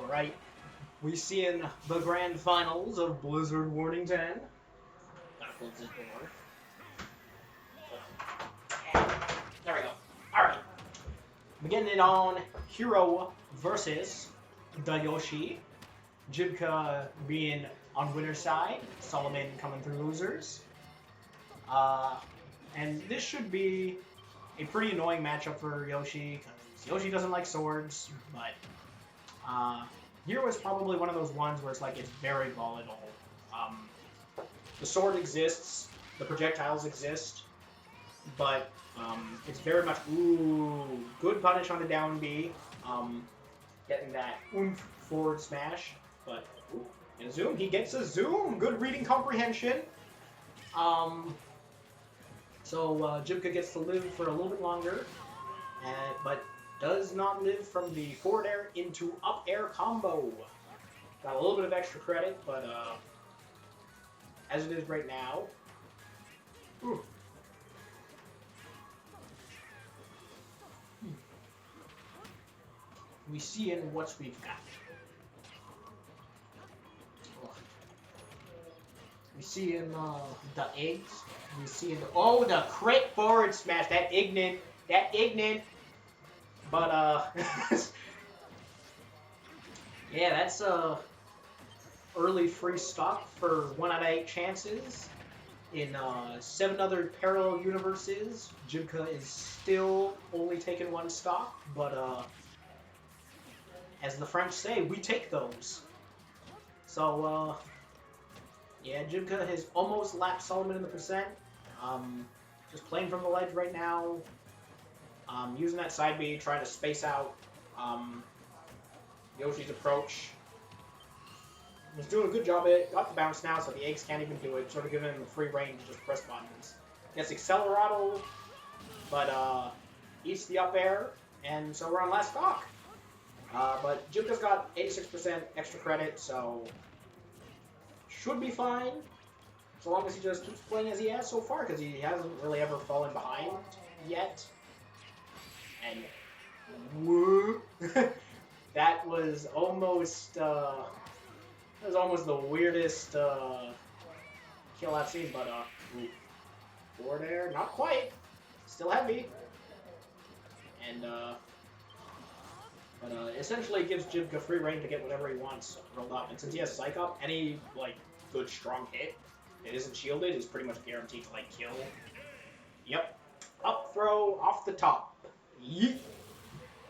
Alright, we see in the grand finals of Blizzard Warning 10. Gotta close this door. There we go. Alright. Beginning it on Hero versus Dayoshi. Jibca being on winner's side, Solomon coming through losers. And this should be a pretty annoying matchup for Yoshi, because Yoshi doesn't like swords, but Hero is probably one of those ones where it's like it's very volatile. The sword exists, the projectiles exist, but it's very much, good punish on the down B, getting that oomph forward smash, but, in zoom, he gets a zoom, good reading comprehension. So Jibca gets to live for a little bit longer, but does not live from the forward air into up air combo. Got a little bit of extra credit, but as it is right now, we see in what we've got. We see in the eggs. We see in the crit forward smash. That ignorant. But yeah, that's early free stock for 1 out of 8 chances. In 7 other parallel universes, Jibca is still only taking 1 stock, but as the French say, we take those. So yeah, Jibca has almost lapped Solomon in the percent. Just playing from the ledge right now. Using that side B, trying to space out Yoshi's approach. He's doing a good job at it. Got the bounce now, so the eggs can't even do it. Sort of giving him the free reign to just press buttons. Gets Accelerato, but eats the up air, and so we're on last stock. But Jibca's got 86% extra credit, so should be fine. So long as he just keeps playing as he has so far, because he hasn't really ever fallen behind yet. And woo, that was almost the weirdest kill I've seen. But forward air, not quite, still heavy, and but essentially gives Jibca free reign to get whatever he wants rolled up. And since he has Psych Up, any like good strong hit that isn't shielded is pretty much guaranteed to like kill. Yep, up throw off the top. Yeet.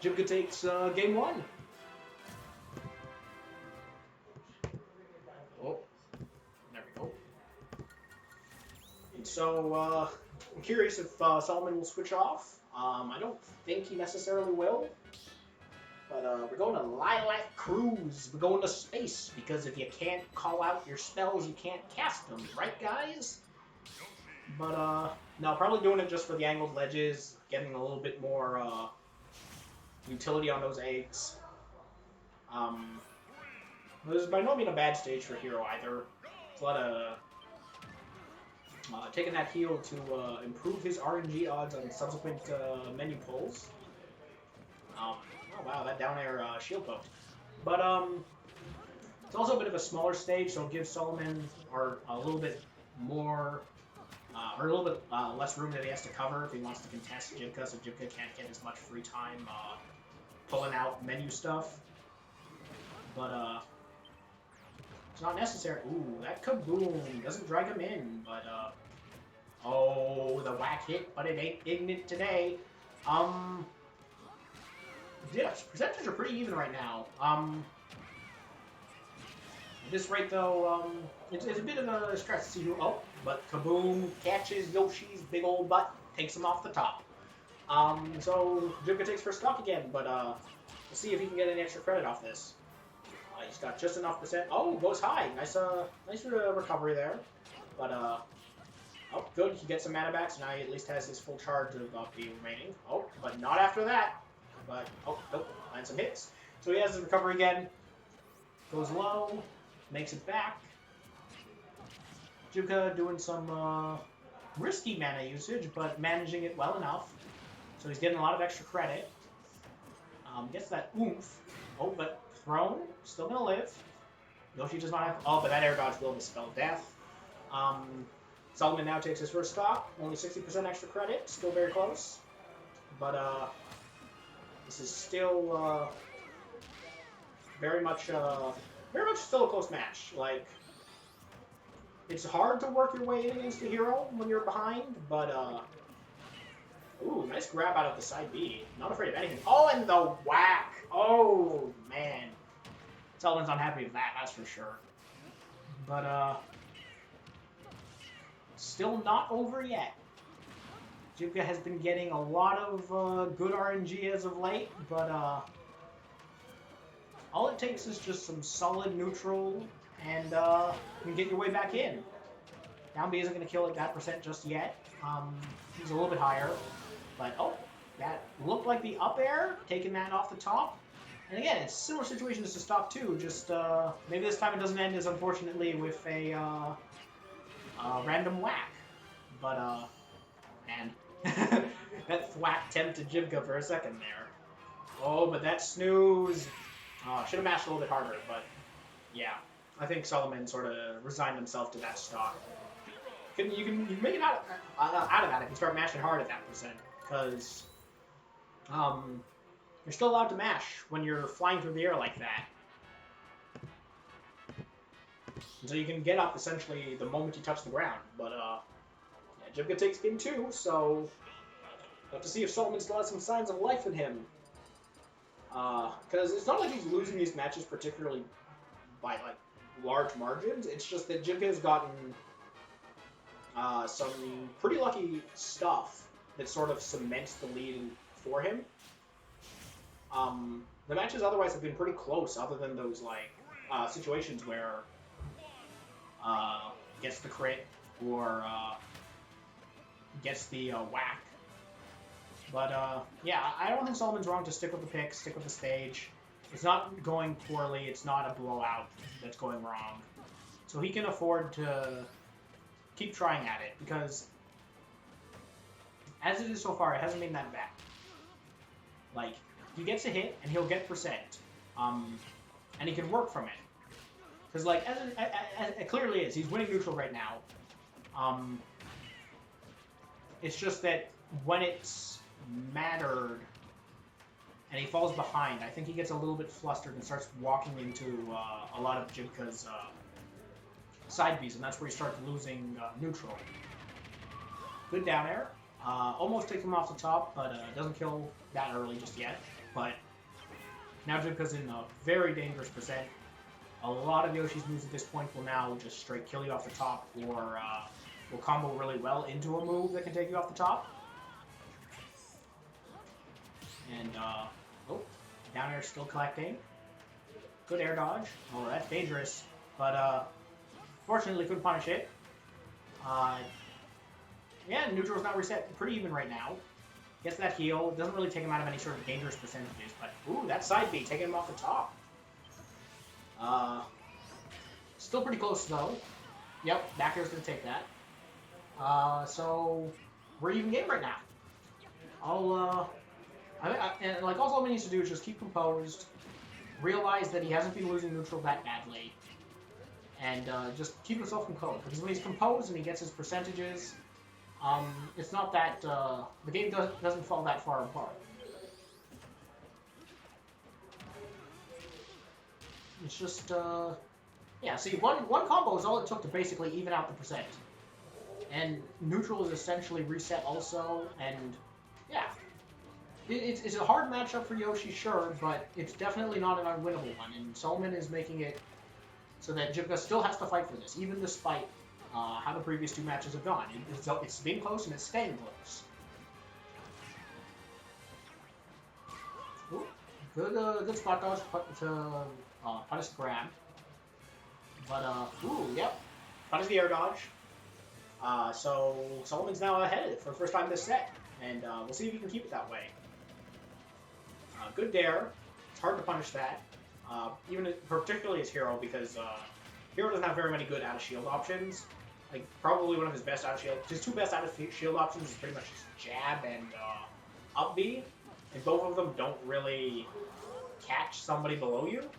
Jibca takes game 1. Oh, there we go. And so I'm curious if Solomon will switch off. I don't think he necessarily will. But we're going to Lilac Cruise. We're going to space, because if you can't call out your spells, you can't cast them, right, guys? But no, probably doing it just for the angled ledges, getting a little bit more utility on those eggs. This is by no means a bad stage for Hero either. It's a lot of taking that heal to improve his RNG odds on subsequent menu pulls. Oh wow, that down air shield poked. But it's also a bit of a smaller stage, so it gives Solomon a little bit more, or a little bit less room that he has to cover if he wants to contest Jibca, so Jibca can't get as much free time pulling out menu stuff. But it's not necessary. Ooh, that kaboom doesn't drag him in, but oh, the whack hit, but it ain't ignorant today. Yeah, percentages are pretty even right now. At this rate, though, it's a bit of a stretch to see who. Oh, but kaboom catches Yoshi's big old butt, takes him off the top. So Jibca takes first stock again, but we'll see if he can get any extra credit off this. He's got just enough percent. Oh, goes high. Nice recovery there. But oh, good. He gets some mana back, so now he at least has his full charge of the remaining. Oh, but not after that. But, oh, nope, lands some hits. So he has his recovery again. Goes low, makes it back. Jibca doing some risky mana usage, but managing it well enough. So he's getting a lot of extra credit. Gets that oomph. Oh, but thrown. Still gonna live. Yoshi does not have... Oh, but that air dodge will dispel death. Solomon now takes his first stock. Only 60% extra credit. Still very close. But, this is still, very much still a close match. Like, it's hard to work your way in against the hero when you're behind, but, ooh, nice grab out of the side B. Not afraid of anything. Oh, and the whack! Oh, man. Solomon's unhappy with that, that's for sure. But, still not over yet. Jibca has been getting a lot of good RNG as of late, but all it takes is just some solid neutral, and you can get your way back in. Down B isn't going to kill it that percent just yet. He's a little bit higher, but oh, that looked like the up air, taking that off the top. And again, it's similar situations to stock 2, just maybe this time it doesn't end as unfortunately with a random whack. But, man, that thwack tempted Jibca for a second there. Oh, but that snooze. Should have mashed a little bit harder, but yeah. I think Solomon sort of resigned himself to that stock. You can make it out of that if you start mashing hard at that percent, because you're still allowed to mash when you're flying through the air like that. And so you can get up essentially the moment you touch the ground. But yeah, Jibca takes game 2, so we'll have to see if Solomon still has some signs of life in him. Because it's not like he's losing these matches particularly by like large margins. It's just that Jibca has gotten some pretty lucky stuff that sort of cements the lead for him. The matches otherwise have been pretty close, other than those like situations where gets the crit or gets the whack. But yeah, I don't think Solomon's wrong to stick with the pick, stick with the stage. It's not going poorly. It's not a blowout that's going wrong. So he can afford to keep trying at it, because as it is so far, it hasn't been that bad. Like, he gets a hit, and he'll get percent. And he can work from it. Because, like, as it clearly is, he's winning neutral right now. It's just that when it's mattered and he falls behind, I think he gets a little bit flustered and starts walking into a lot of Jibca's side Bs, and that's where he starts losing neutral. Good down air. Almost takes him off the top, but doesn't kill that early just yet. But now Jibca's in a very dangerous percent. A lot of Yoshi's moves at this point will now just straight kill you off the top, or will combo really well into a move that can take you off the top. And, oh, down air still collecting. Good air dodge. Oh, that's dangerous. But, fortunately couldn't punish it. Yeah, neutral's not reset. Pretty even right now. Gets that heal. It doesn't really take him out of any sort of dangerous percentages. But, ooh, that side B, taking him off the top. Still pretty close, though. Yep, back air's gonna take that. So, we're even game right now. And like all Solomon needs to do is just keep composed, realize that he hasn't been losing neutral that badly, and just keep himself composed. Because when he's composed and he gets his percentages, it's not that the game doesn't fall that far apart. It's just yeah. See, one combo is all it took to basically even out the percent, and neutral is essentially reset also, and yeah. It's a hard matchup for Yoshi, sure, but it's definitely not an unwinnable one, and Solomon is making it so that Jibca still has to fight for this, even despite how the previous 2 matches have gone. It's been close, and it's staying close. Ooh, good spot dodge to punish the grab. But, ooh, yep, punish the air dodge. So Solomon's now ahead for the first time this set, and we'll see if he can keep it that way. Good dare. It's hard to punish that, particularly his hero, because hero doesn't have very many good out of shield options. Like, probably one of his best out of shield. His 2 best out of shield options is pretty much just jab and up B, and both of them don't really catch somebody below you.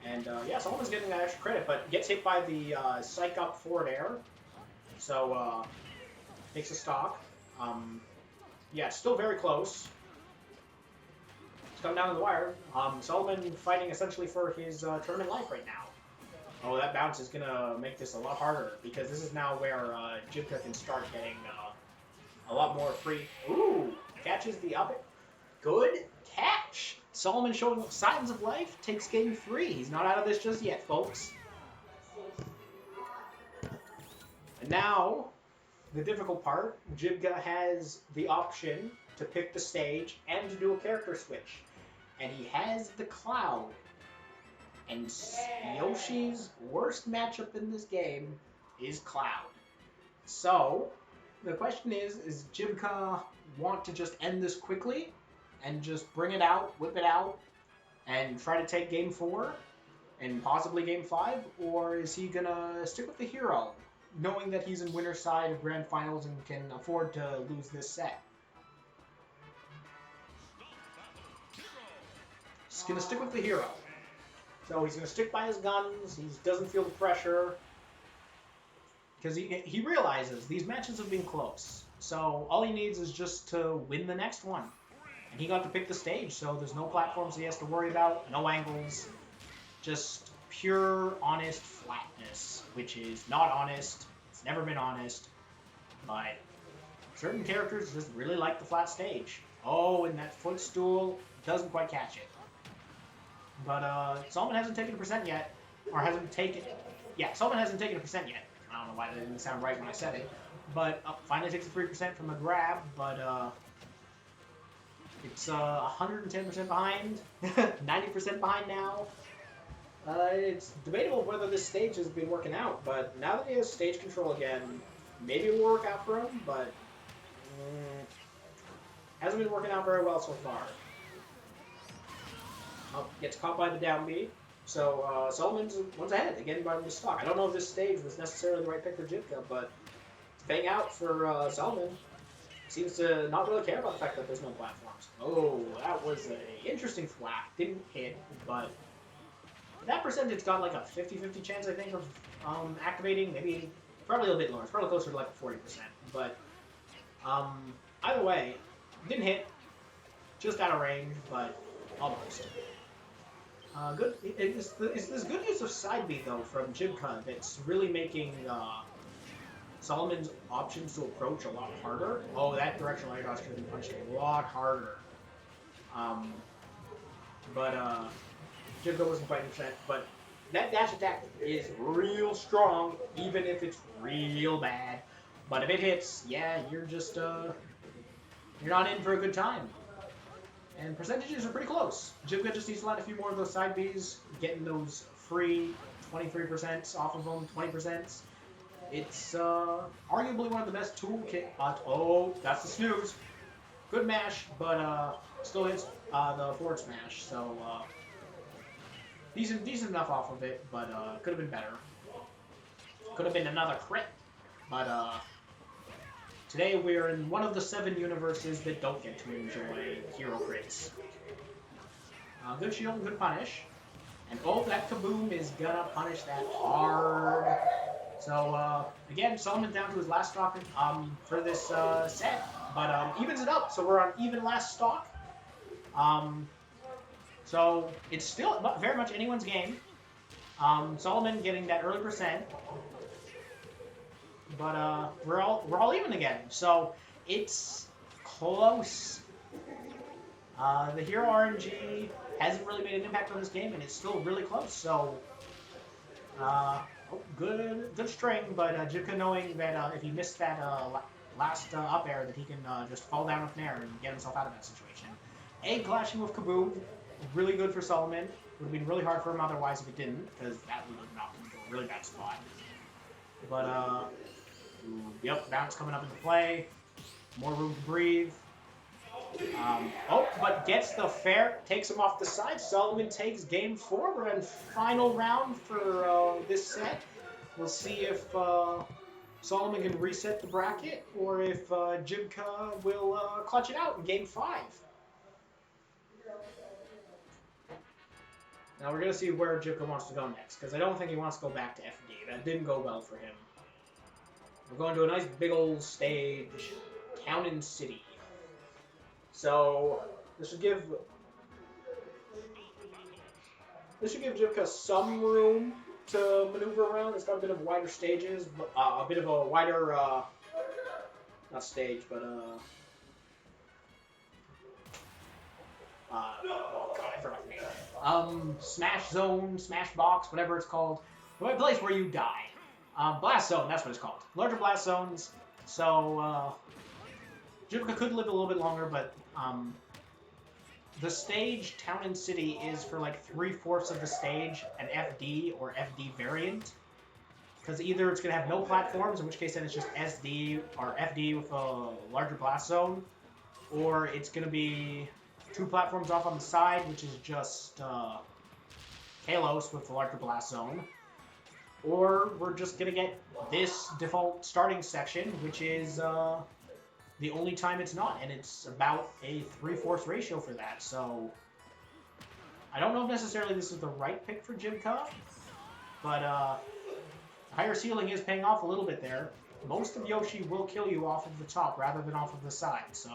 And yeah, Solomon's getting that extra credit, but gets hit by the psych up forward air. So takes a stock. Yeah, it's still very close. It's coming down to the wire. Solomon fighting essentially for his tournament life right now. Oh, that bounce is going to make this a lot harder because this is now where Jibca can start getting a lot more free. Ooh, catches the up. Good catch. Solomon showing signs of life, takes game 3. He's not out of this just yet, folks. And now, the difficult part, Jibga has the option to pick the stage and to do a character switch. And he has the Cloud. And Yoshi's worst matchup in this game is Cloud. So, the question is Jibka want to just end this quickly and just bring it out, whip it out, and try to take game 4 and possibly game 5? Or is he going to stick with the hero, knowing that he's in winner's side of grand finals and can afford to lose this set? He's going to stick with the hero. So he's going to stick by his guns. He doesn't feel the pressure. Because he realizes these matches have been close. So all he needs is just to win the next one. And he got to pick the stage, so there's no platforms he has to worry about, no angles. Just pure, honest flatness, which is not honest. It's never been honest. But certain characters just really like the flat stage. Oh, and that footstool doesn't quite catch it. But Solomon hasn't taken a percent yet. Or hasn't taken... Yeah, Solomon hasn't taken a percent yet. I don't know why that didn't sound right when I said it. But finally takes a 3% from a grab, but it's 110% behind, 90% behind now. It's debatable whether this stage has been working out, but now that he has stage control again, maybe it will work out for him, but hasn't been working out very well so far. Gets caught by the down B. So Solomon's once ahead, again by the stock. I don't know if this stage was necessarily the right pick for Jibca, but it's paying out for Solomon. Seems to not really care about the fact that there's no platforms. Oh, that was an interesting thwack. Didn't hit, but that percentage got like a 50-50 chance, I think, of activating. Maybe, probably a little bit lower. It's probably closer to like 40%. But either way, didn't hit. Just out of range, but almost. Good. It's this good use of side B, though, from Jibca that's really making Solomon's options to approach a lot harder. Oh, that directional air dodge could have been punched a lot harder. But Jibca wasn't quite in percent. But that dash attack is real strong, even if it's real bad. But if it hits, yeah, you're just you're not in for a good time. And percentages are pretty close. Jibca just needs to land a few more of those side Bs, getting those free 23% off of them, 20%. It's arguably one of the best toolkit. Oh, that's the snooze. Good mash, but still hits the forward smash. So decent enough off of it, but could have been better. Could have been another crit, but today we're in one of the 7 universes that don't get to enjoy hero crits. Good shield and good punish. And oh, that Kaboom is gonna punish that hard. So, again, Solomon down to his last stock for this set. But evens it up, so we're on even last stock. So it's still very much anyone's game. Solomon getting that early percent. But we're all even again. So it's close. The hero RNG hasn't really made an impact on this game, and it's still really close. So good string, but Jibca knowing that if he missed that last up air, that he can just fall down with Nair and get himself out of that situation. Egg clashing with Kaboom, really good for Solomon. Would have been really hard for him otherwise if it didn't, because that would have knocked him into a really bad spot. But yep, bounce coming up into play. More room to breathe. Oh, but gets the fair, takes him off the side. Solomon takes game 4. We're in final round for this set. We'll see if Solomon can reset the bracket or if Jibca will clutch it out in game 5. Now we're going to see where Jibca wants to go next, because I don't think he wants to go back to FD. That didn't go well for him. We're going to a nice big old stage, Town and City. So this should give Jibca some room to maneuver around. It's got a bit of wider stages, a bit of a wider, not stage, but oh god, I forgot the name. Smash Zone, Smash Box, whatever it's called. The place where you die. Blast Zone, that's what it's called. Larger Blast Zones. So, Jibca could live a little bit longer, but, the stage, Town and City, is for like 3/4 of the stage an FD or FD variant. Because either it's going to have no platforms, in which case then it's just SD or FD with a larger blast zone, or it's going to be 2 platforms off on the side, which is just Kalos with the larger blast zone. Or we're just going to get this default starting section, which is the only time it's not, and it's about a 3/4 ratio for that. So I don't know if necessarily this is the right pick for Jibca, but higher ceiling is paying off a little bit there. Most of Yoshi will kill you off of the top rather than off of the side, so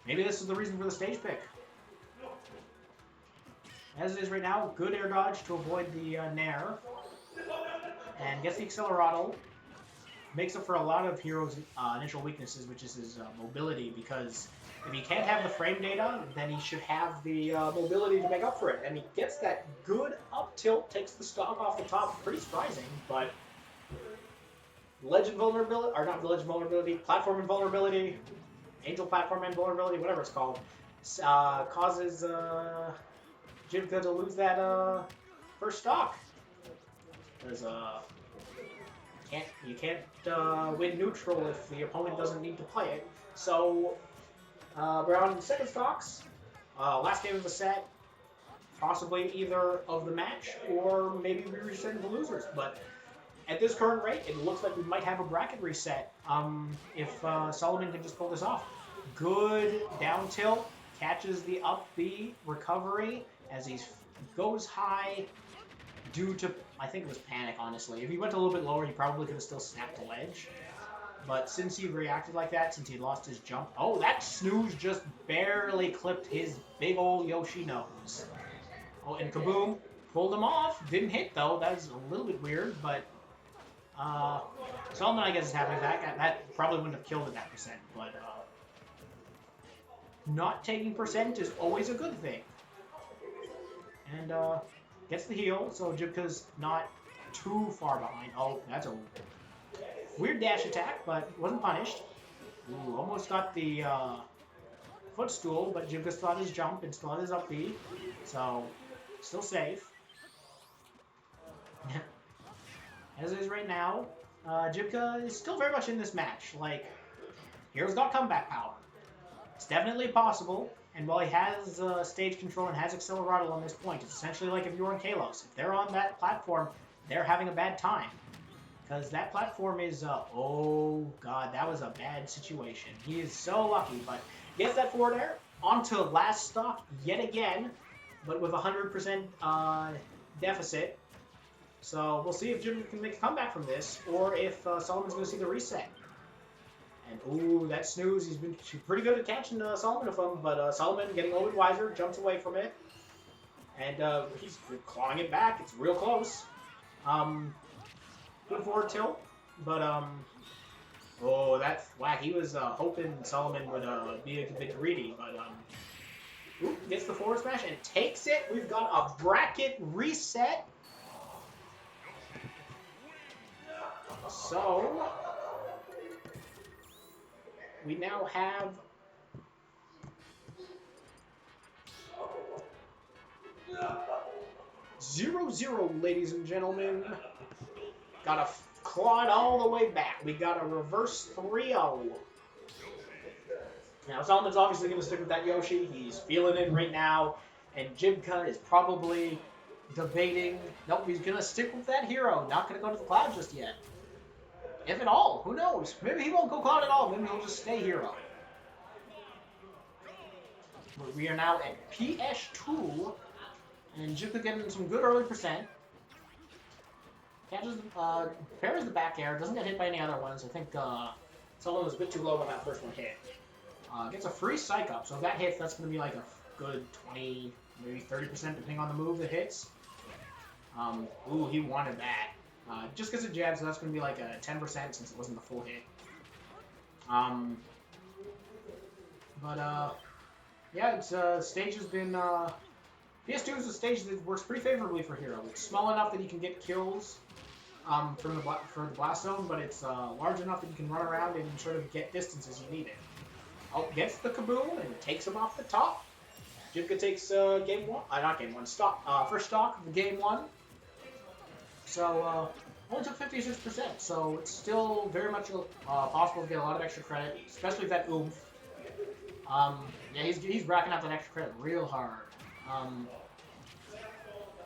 maybe this is the reason for the stage pick. As it is right now, good air dodge to avoid the Nair, and gets the Accelerado. Makes up for a lot of Hero's initial weaknesses, which is his mobility, because if he can't have the frame data, then he should have the mobility to make up for it. And he gets that good up tilt, takes the stock off the top, pretty surprising, but Legend Vulnerability, or not Legend Vulnerability, Platform Invulnerability, Angel Platform Invulnerability, whatever it's called, causes Jibca to lose that first stock. Because you can't win neutral if the opponent doesn't need to play it. So we're on second stocks, last game of the set, possibly either of the match, or maybe we reset the losers. But at this current rate, it looks like we might have a bracket reset if Solomon can just pull this off. Good down tilt, catches the up B recovery as he goes high due to, I think it was panic, honestly. If he went a little bit lower, he probably could have still snapped the ledge. But since he reacted like that, since he lost his jump... Oh, that snooze just barely clipped his big old Yoshi nose. Oh, and kaboom, pulled him off. Didn't hit, though. That was a little bit weird, but... Solomon, I guess, is happy with that. That probably wouldn't have killed at that percent, but... not taking percent is always a good thing. And, gets the heal, so Jibca's not too far behind. Oh, that's a weird dash attack, but wasn't punished. Ooh, almost got the footstool, but Jibca still had his jump and still had his up B, so still safe. As it is right now, Jibca is still very much in this match. Like, Hero's got comeback power. It's definitely possible. And while he has stage control and has Accelerado on this point, it's essentially like if you're on Kalos. If they're on that platform, they're having a bad time. Because that platform is, oh god, that was a bad situation. He is so lucky, but gets that forward air onto last stock yet again, but with 100% deficit. So we'll see if Jim can make a comeback from this, or if Solomon's going to see the reset. And, ooh, that snooze, he's been pretty good at catching Solomon of him, but Solomon, getting a little bit wiser, jumps away from it. And he's clawing it back. It's real close. Good forward tilt, but, oh, that whack. He was hoping Solomon would be a bit greedy, but, ooh, gets the forward smash and takes it. We've got a bracket reset. So... we now have 0-0, ladies and gentlemen. Got a clawed all the way back. We got a reverse 3-0. Now, Solomon's obviously going to stick with that Yoshi. He's feeling it right now. And Jibca is probably debating, nope, he's going to stick with that hero. Not going to go to the cloud just yet. If at all, who knows? Maybe he won't go cloud at all. Maybe he'll just stay hero. We are now at PS2. And Jibca getting some good early percent. Catches, parries the back air, doesn't get hit by any other ones. I think Sullivan was a bit too low when that first one hit. Gets a free psych up, so if that hits, that's going to be like a good 20, maybe 30% depending on the move that hits. Ooh, he wanted that. Just because it jabs, so that's going to be like a 10% since it wasn't the full hit. Yeah, it's stage has been PS2 is a stage that works pretty favorably for Hero. It's small enough that you can get kills for the blast zone, but it's large enough that you can run around and sort of get distance as you need it. Oh, gets the kaboom and takes him off the top. Jibca takes game one, not game one, first stock of the game one. So only took 56%, so it's still very much possible to get a lot of extra credit, especially with that oomph. Yeah, he's racking up that extra credit real hard.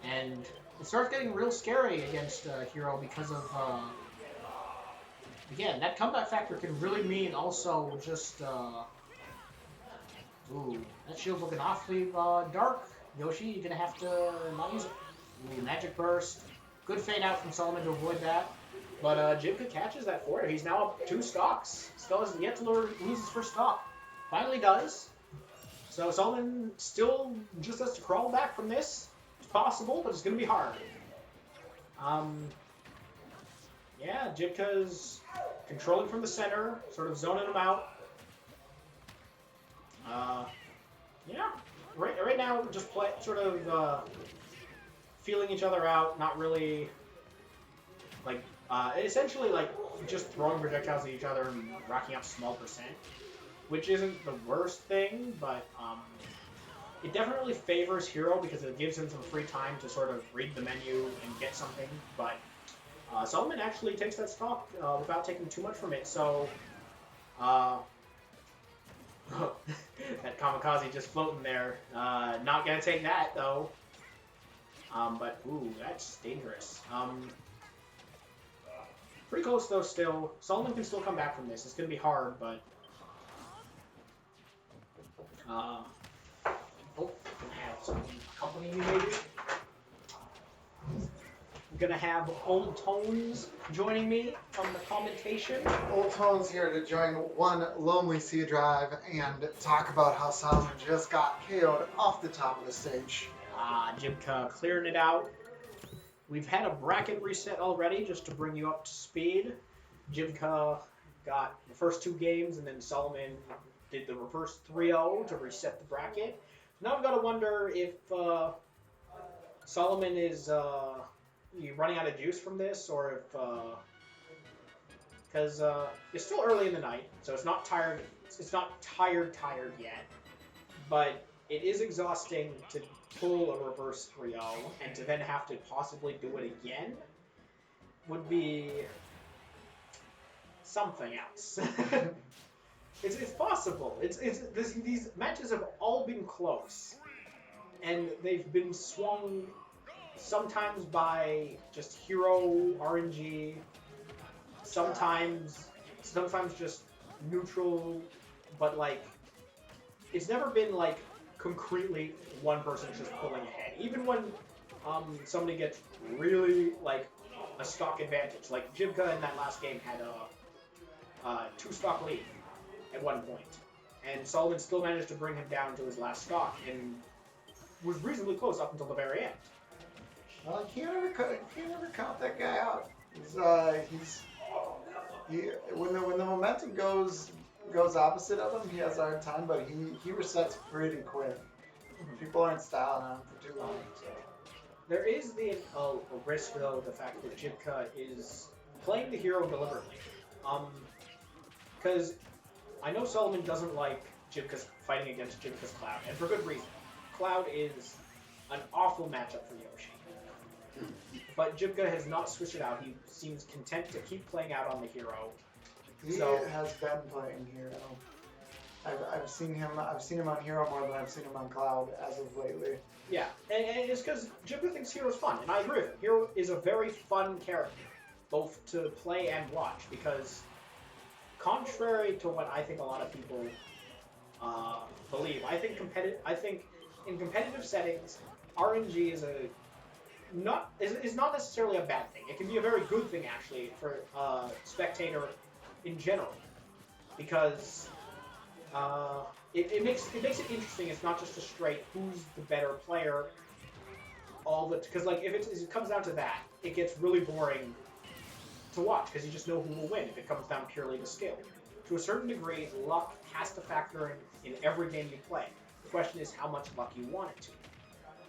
And it starts getting real scary against Hero because of, again, that comeback factor can really mean also just, ooh, that shield's looking awfully dark. Yoshi, you're gonna have to not use it. Ooh, Magic Burst. Good fade out from Solomon to avoid that. But Jibca catches that for you. He's now up 2 stocks. Still has yet to lose his first stock. Finally does. So Solomon still just has to crawl back from this. It's possible, but it's going to be hard. Yeah, Jibca's controlling from the center, sort of zoning him out. Yeah, right now just sort of feeling each other out, not really like essentially like just throwing projectiles at each other and racking up small percent, which isn't the worst thing, but it definitely favors Hero because it gives him some free time to sort of read the menu and get something. But Solomon actually takes that stock without taking too much from it, so that kamikaze just floating there. Not gonna take that though. But ooh, that's dangerous. Pretty close though still. Solomon can still come back from this. It's gonna be hard, but oh, gonna have some company maybe. I'm gonna have Old Tones joining me on the commentation. Old Tones here to join one lonely sea drive and talk about how Solomon just got KO'd off the top of the stage. Jibca clearing it out. We've had a bracket reset already just to bring you up to speed. Jibca got the first 2 games, and then Solomon did the reverse 3-0 to reset the bracket. So now we've got to wonder if Solomon is running out of juice from this, or if because it's still early in the night, so it's not tired. It's not tired yet, but it is exhausting to pull a reverse 3-0 and to then have to possibly do it again would be something else. It's possible. These matches have all been close, and they've been swung sometimes by just hero RNG, sometimes just neutral, but like it's never been like concretely one person just pulling ahead. Even when somebody gets really like a stock advantage, like Jibca in that last game had a 2 stock lead at one point, and Solomon still managed to bring him down to his last stock and was reasonably close up until the very end. Well, you can't ever count that guy out. When the momentum goes opposite of him, he has a hard time, but he resets pretty quick. People aren't styling on him for too long. So. There is a risk, though, the fact that Jibca is playing the hero deliberately. Because I know Solomon doesn't like Jibca's fighting against Jibca's Cloud, and for good reason. Cloud is an awful matchup for Yoshi. But Jibca has not switched it out. He seems content to keep playing out on the hero. He has been playing hero. I've seen him on hero more than I've seen him on Cloud as of lately. Yeah, and it's because Jibca thinks hero's fun, and I agree with him. Hero is a very fun character, both to play and watch, because contrary to what I think a lot of people believe, I think in competitive settings, RNG is not necessarily a bad thing. It can be a very good thing actually for spectator in general, because it makes it interesting. It's not just a straight who's the better player. Because like if it comes down to that, it gets really boring to watch because you just know who will win if it comes down purely to skill. To a certain degree, luck has to factor in every game you play. The question is how much luck you want it to.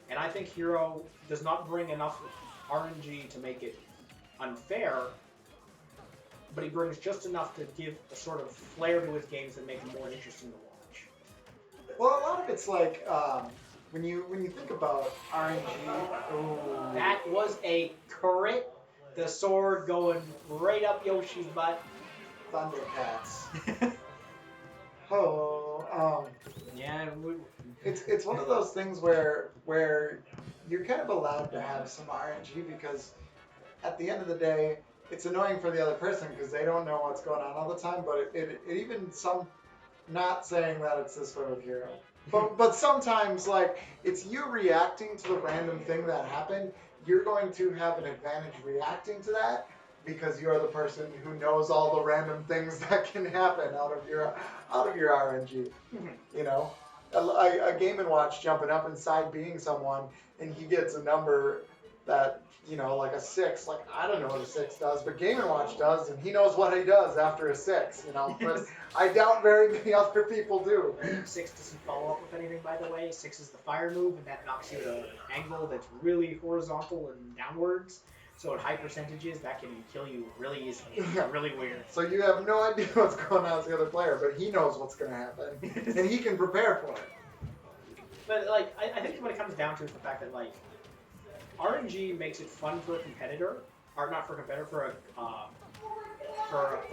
And I think Hero does not bring enough RNG to make it unfair, but he brings just enough to give a sort of flair to his games that make them more interesting to watch. Well, a lot of it's like when you think about RNG. Ooh. That was a crit. The sword going right up Yoshi's butt. Thundercats. Oh, Yeah. it's one of those things where you're kind of allowed to have some RNG because at the end of the day, it's annoying for the other person because they don't know what's going on all the time. But it even not saying that it's this way with Hero, but sometimes like it's you reacting to the random thing that happened. You're going to have an advantage reacting to that because you're the person who knows all the random things that can happen out of your RNG. You know, a Game & Watch jumping up inside being someone and he gets a number that, you know, like a 6. Like, I don't know what a 6 does, but Game & Watch does, and he knows what he does after a 6, you know. But I doubt very many other people do. 6 doesn't follow up with anything, by the way. 6 is the fire move, and that knocks you at an angle that's really horizontal and downwards. So at high percentages, that can kill you really easily. It's really weird. So you have no idea what's going on with the other player, but he knows what's going to happen, and he can prepare for it. But, like, I think what it comes down to is the fact that, like, RNG makes it fun for a competitor, or not for a competitor, for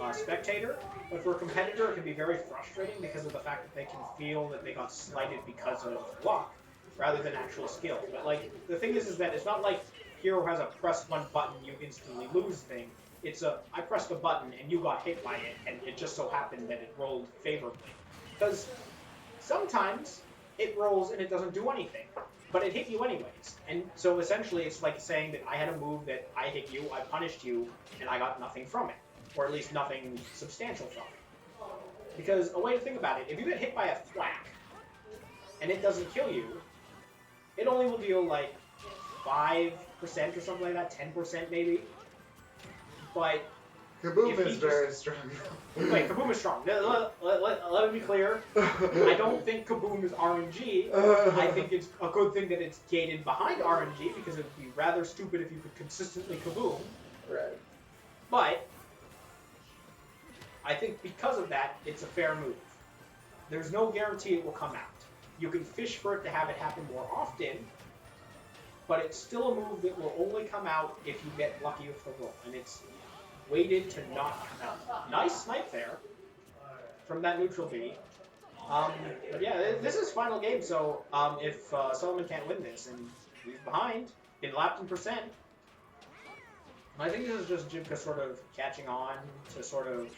a spectator, but for a competitor it can be very frustrating because of the fact that they can feel that they got slighted because of luck, rather than actual skill. But, like, the thing is that it's not like Hero has a press one button, you instantly lose thing. It's a, I pressed a button and you got hit by it, and it just so happened that it rolled favorably. Because sometimes it rolls and it doesn't do anything, but it hit you anyways. And so essentially it's like saying that I had a move that I hit you, I punished you, and I got nothing from it. Or at least nothing substantial from it. Because a way to think about it, if you get hit by a thwack, and it doesn't kill you, it only will deal like 5% or something like that, 10% maybe. But Kaboom is very strong. Wait, Kaboom is strong. Let me be clear. I don't think Kaboom is RNG. I think it's a good thing that it's gated behind RNG because it would be rather stupid if you could consistently Kaboom. Right. But I think because of that, it's a fair move. There's no guarantee it will come out. You can fish for it to have it happen more often, but it's still a move that will only come out if you get lucky with the roll, and it's weighted to not come out. Nice snipe there from that neutral B. But yeah, this is final game, so if Solomon can't win this, and he's behind, been lapped in percent, I think this is just Jibca sort of catching on to sort of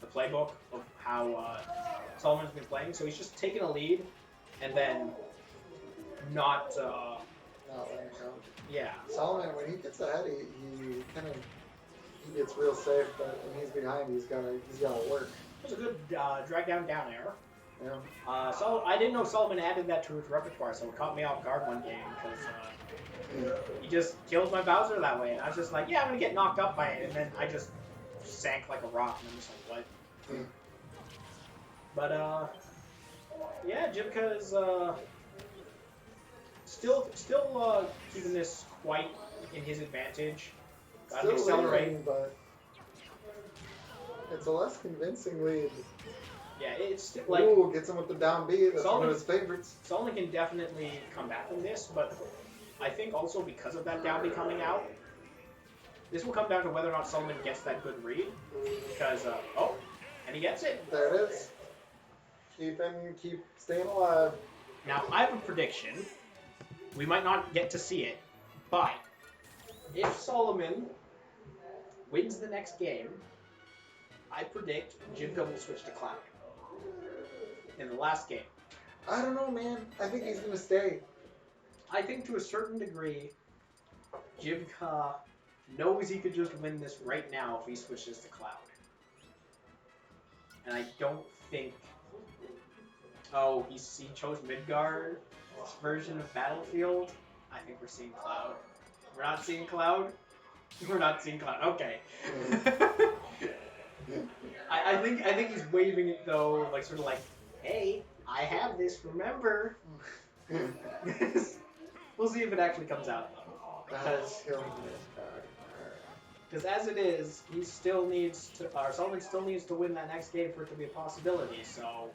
the playbook of how Solomon's been playing. So he's just taking a lead, and then not letting go. Yeah. Solomon, when he gets ahead, he kind of gets real safe, but when he's behind, he's gotta work. It was a good drag down air. Yeah. So I didn't know Solomon added that to his repertoire, so it caught me off guard one game because he just killed my Bowser that way, and I was just like, yeah, I'm gonna get knocked up by it, and then I just sank like a rock, and I'm just like, what? But yeah, Jibca is still keeping this quite in his advantage. Got to accelerate, leading, but it's a less convincing lead. Yeah, it's still, like, ooh, gets him with the down B. That's one of his favorites. Solomon can definitely come back from this, but I think also because of that down B coming out, this will come down to whether or not Solomon gets that good read. Because and he gets it. There it is. Keep staying alive. Now I have a prediction. We might not get to see it, but if Solomon wins the next game, I predict Jibca will switch to Cloud in the last game. I don't know, man. I think he's gonna stay. I think to a certain degree, Jibca knows he could just win this right now if he switches to Cloud. And I don't think... Oh, he chose Midgard version of Battlefield. I think we're seeing Cloud. We're not seeing Cloud? We're not seeing Cloud. Okay. I think he's waving it though, like sort of like, hey, I have this, remember? We'll see if it actually comes out though. Because as it is, he still needs to, or Solomon still needs to win that next game for it to be a possibility, so...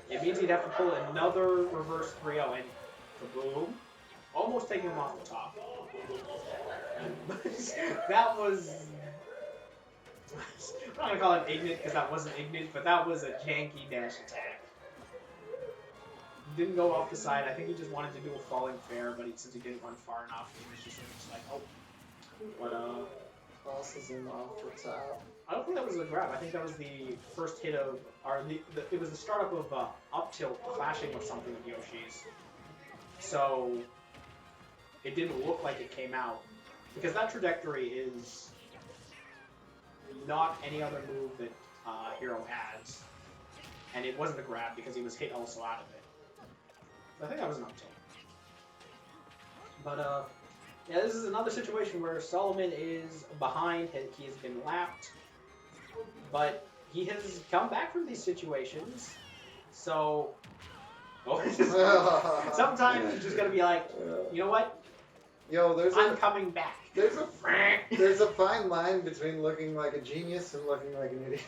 It means he'd have to pull another reverse 3-0 and kaboom. Almost taking him off the top. That was... I'm not going to call it ignorant because that wasn't ignorant, but that was a janky dash attack. Didn't go off the side. I think he just wanted to do a falling fair, but since he didn't run far enough, he was just like, oh. But, crosses him off the top. I don't think that was a grab. I think that was the first hit of, or it was the startup of up tilt clashing with something of Yoshi's. So it didn't look like it came out because that trajectory is not any other move that Hero has, and it wasn't a grab because he was hit also out of it. So I think that was an up tilt. But yeah, this is another situation where Solomon is behind. He has been lapped. But he has come back from these situations, so sometimes you're just gonna be like, you know what? Yo, I'm coming back. There's a fine line between looking like a genius and looking like an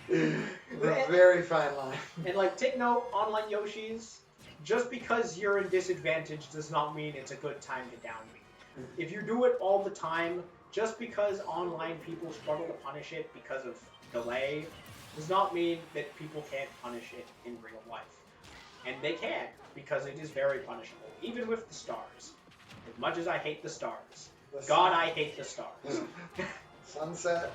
idiot. A very fine line. And like, take note, online Yoshis, just because you're in disadvantage does not mean it's a good time to down me. If you do it all the time, just because online people struggle to punish it because of delay does not mean that people can't punish it in real life. And they can, because it is very punishable, even with the stars. As much as I hate the stars. God, I hate the stars. Sunset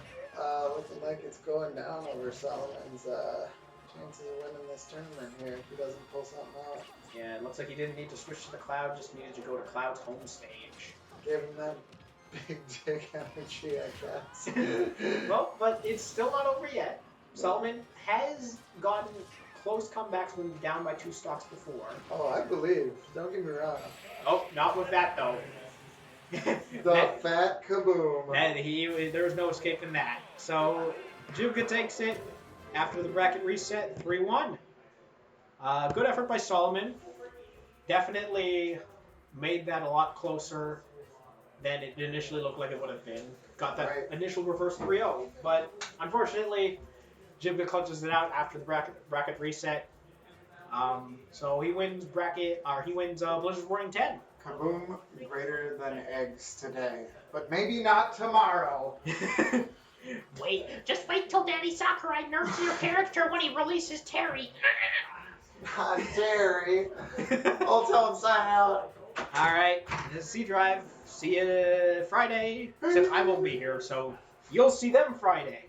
looking like it's going down over Solomon's chances of winning this tournament here if he doesn't pull something out. Yeah, it looks like he didn't need to switch to the Cloud, just needed to go to Cloud's home stage. Gave him that big dick energy, I guess. Well, but it's still not over yet. Solomon has gotten close comebacks when down by 2 stocks before. Oh, I believe. Don't get me wrong. Oh, not with that, though. The fat kaboom. And there was no escaping that. So, Jibca takes it after the bracket reset, 3-1. Good effort by Solomon. Definitely made that a lot closer than it initially looked like it would have been. Got that initial reverse 3-0. But, unfortunately, Jibca clutches it out after the bracket reset. So he wins Blizzard Warning 10. Kaboom greater than eggs today. But maybe not tomorrow. Just wait till Daddy Sakurai nerfs your character when he releases Terry. Not Terry. I'll tell him sign out. Alright, this is C-Drive. See you Friday. Since I won't be here, so you'll see them Friday.